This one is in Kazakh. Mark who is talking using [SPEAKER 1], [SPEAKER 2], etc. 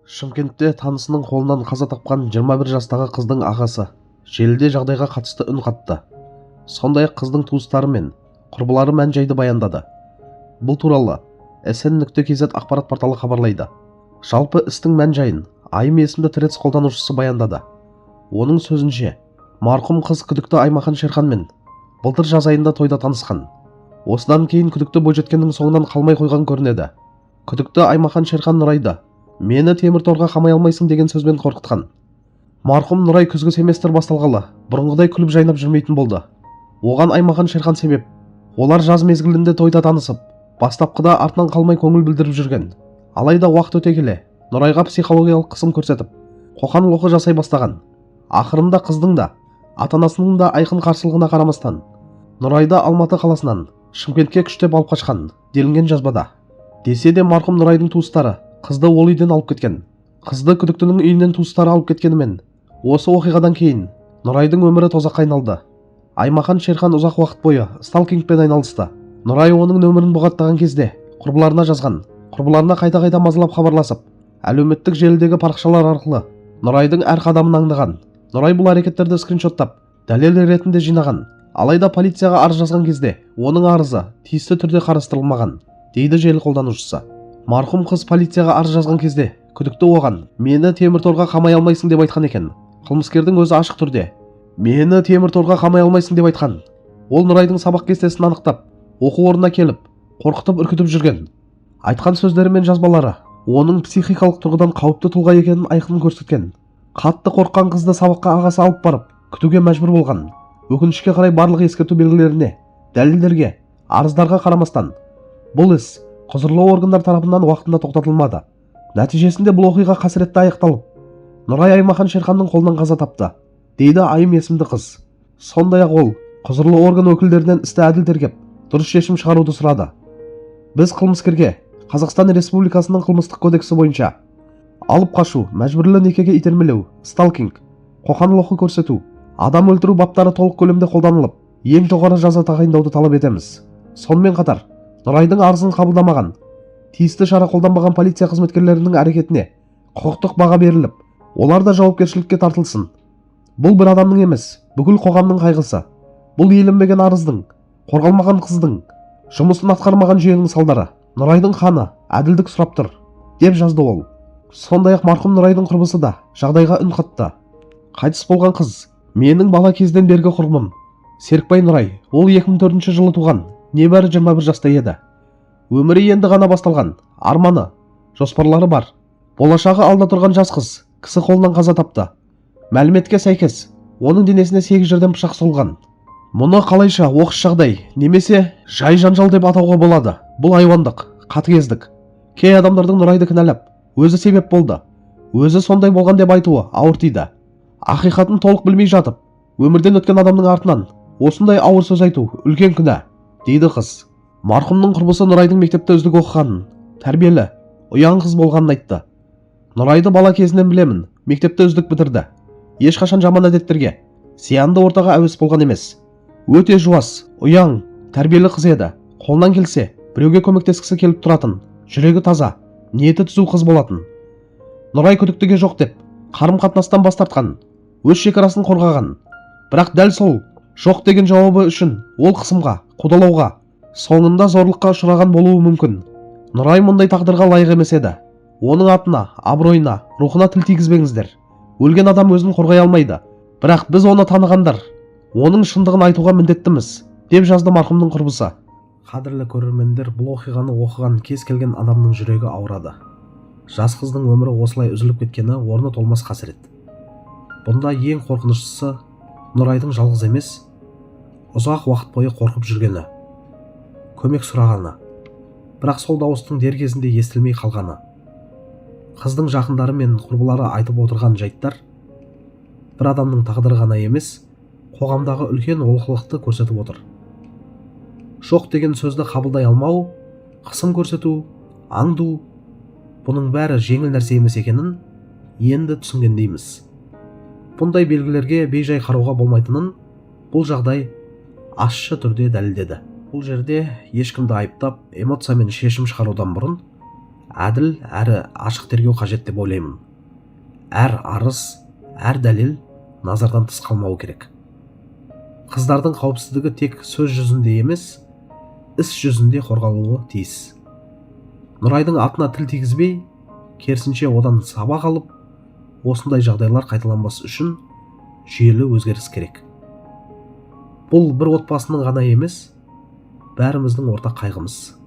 [SPEAKER 1] Шымкентте танысының қолынан қаза тапқан 21 жастағы қыздың ағасы желіде жағдайға қатысты үн қатты. Сондай-ақ қыздың туыстары мен құрбылары мән-жайды баяндады. Бұл туралы sn.kz ақпарат порталы хабарлайды. Жалпы істің мән-жайын Айым есімді Threads қолданушысы баяндады. Оның сөзінше, марқұм қыз күдікті Аймахан Шерханмен былтыр жаз айында тойда танысқан. Осыдан кейін күдікті бойжеткеннің соңынан қалмай қойған көрінеді. Күдікті Аймахан Шерхан Нұрайды «Мені темір торға қамай алмайсың» деген сөзбен қорқытқан. Марқұм Нұрай күзгі семестр басталғалы бұрынғыдай күліп жайнап жүрмейтін болды. Оған Аймахан Шерхан себеп. Олар жаз мезгілінде тойда танысып, бастапқыда артынан қалмай көңіл білдіріп жүрген. Алайда уақыт өте келе Нұрайға психологиялық қысым көрсетіп, қоқан-лоққы жасай бастаған. Ақырында қыздың да, ата-анасының да айқын қарсылығына қарамастан, Нұрайды Алматы қаласынан Шымкентке күштеп алып қашқан делінген жазбада. Десе де марқұм Нұрайдың туыстары қызды ол үйден алып кеткен. Қызды күдіктінің үйінен туыстары алып кеткенімен, осы оқиғадан кейін Нұрайдың өмірі тозаққа айналды. Аймахан Шерхан ұзақ уақыт бойы сталкингпен айналысты. Нұрай оның нөмірін бұғаттаған кезде құрбыларына жазған. Құрбыларына қайта-қайта мазалап хабарласып, әлеуметтік желідегі парақшалар арқылы Нұрайдың әр қадамын аңдыған. Нұрай бұл әрекеттерді скриншоттап, дәлел ретінде жинаған. Алайда полицияға арыз жазған кезде оның арызы тиісті түрде қарастырылмаған, дейді желі қолданушысы. Марқұм қыз полицияға арыз жазған кезде күдікті оған «Мені темір торға қамай алмайсың» деп айтқан екен. Қылмыскердің өзі ашық түрде «Мені темір торға қамай алмайсың» деп айтқан. Ол Нұрайдың сабақ кестесін анықтап, оқу орнына келіп, қорқытып үркітіп жүрген. Айтқан сөздері мен жазбалары оның психикалық тұрғыдан қауіпті тұлға екенін айқын көрсеткен. Қатты қорыққан қызды сабаққа ағасы алып барып, күтуге мәжбүр болған. Өкінішке қарай барлық ескерту белгілеріне, дәлелдерге, арыздарға қарамастан, бұл іс құзырлы органдар тарапынан уақытында тоқтатылмады. Нәтижесінде бұл оқиға қасіретті аяқталып, Нұрай Аймахан Шерханның қолынан қаза тапты, дейді Айым есімді қыз. Сондай-ақ ол құзырлы орган өкілдерінен істі әділ тергеп, дұрыс шешім шығаруды сұрады. Біз қылмыскерге Қазақстан Республикасының қылмыстық кодексі бойынша алып қашу, мәжбүрлі некеге итермелеу, сталкинг, қоқан-лоққы көрсету, адам өлтіру баптары толық көлемде қолданылып, ең жоғары жаза тағайындауды талап етеміз. Сонымен қатар, Нұрайдың арызын қабылдамаған, тиісті шара қолданбаған полиция қызметкерлерінің әрекетіне құқықтық баға беріліп, олар да жауапкершілікке тартылсын. Бұл бір адамның емес, бүкіл қоғамның қайғысы. Бұл еленбеген арыздың, қорғалмаған қыздың, жұмысын атқармаған жүйенің салдары. Нұрайдың қаны әділдік сұрап тұр, деп жазды ол. Сондай-ақ марқұм Нұрайдың құрбысы да жағдайға үн қатты. Қайтыс болған қыз менің бала кезден бергі құрбым. Серікбай Нұрай, ол 2004 жылы туған, небәрі 21 жаста еді. Өмірі енді ғана басталған, арманы, жоспарлары бар. Болашағы алда тұрған жас қыз кісі қолынан қаза тапты. Мәліметке сәйкес, оның денесіне 8 жерден пышақ сұғылған. Мұны қалайша оқыс жағдай немесе жай жанжал деп атауға болады. Бұл айуандық, қатыгездік. Кей адамдардың Нұрайды кінәлап, өзі себеп болды, өзі сондай болған деп айтуы ауыр тиді. Ақиқатын толық білмей жатып, өмірден өткен адамның артынан осындай ауыр сөз айту үлкен күнә, дейді қыз. Марқұмның құрбысы Нұрайдың мектепте үздік оқығанын, тәрбиелі, ұяң қыз болғанын айтты. Нұрайды бала кезінен білемін, мектепте үздік бітірді. Ешқашан жаман әдеттерге, зиянды ортаға әуес болған емес. Өте жуас, ұяң, тәрбиелі қыз еді. Қолынан келсе, біреуге көмектескісі келіп тұратын, жүрегі таза, ниеті түзу қыз болатын. Нұрай күдіктіге жоқ деп, қарым-қатынастан бас тартқан, өз шекарасын қорғаған. Бірақ дәл сол жоқ деген жауабы үшін ол қысымға, қудалауға, соңында зорлыққа ұшыраған болуы мүмкін. Нұрай мұндай тағдырға лайық емес еді. Оның атына, абыройына, рухына тіл тигізбеңіздер. Өлген адам өзін қорғай алмайды. Бірақ біз оны танығандар, оның шындығын айтуға міндеттіміз, деп жазды марқұмның құрбысы. Қадірлі көрермендер, бұл оқиғаны оқыған кез келген адамның жүрегі ауырады. Жас қыздың өмірі осылай үзіліп кеткені орны толмас қасірет. Бұнда ең қорқыныштысы Нұрайдың жалғыз емес, ұзақ уақыт бойы қорқып жүргені, көмек сұрағаны, бірақ сол дауыстың дер кезінде естілмей қалғаны. Қыздың жақындары мен құрбылары айтып отырған жайттар бір адамның тағдыры ғана емес, қоғамдағы үлкен олқылықты көрсетіп отыр. Жоқ деген сөзді қабылдай алмау, қысым көрсету, аңду, бұның бәрі жеңіл нәрсе емес екенін енді түсінгендейміз. Бұндай белгілерге бейжай қарауға болмайтынын бұл жағдай ащы түрде дәлелдеді. Бұл жерде ешкімді айыптап, эмоциямен шешім шығарудан бұрын әділ әрі ашық тергеу қажет деп ойлаймын. Әр арыз, әр дәлел назардан тыс қалмауы керек. Қыздардың қауіпсіздігі тек сөз жүзінде емес, іс жүзінде қорғалуы тиіс. Нұрайдың атына тіл тигізбей, керісінше одан сабақ алып, осындай жағдайлар қайталанбас үшін жүйелі өзгеріс керек. Бұл бір отбасының ғана емес, бәріміздің ортақ қайғымыз.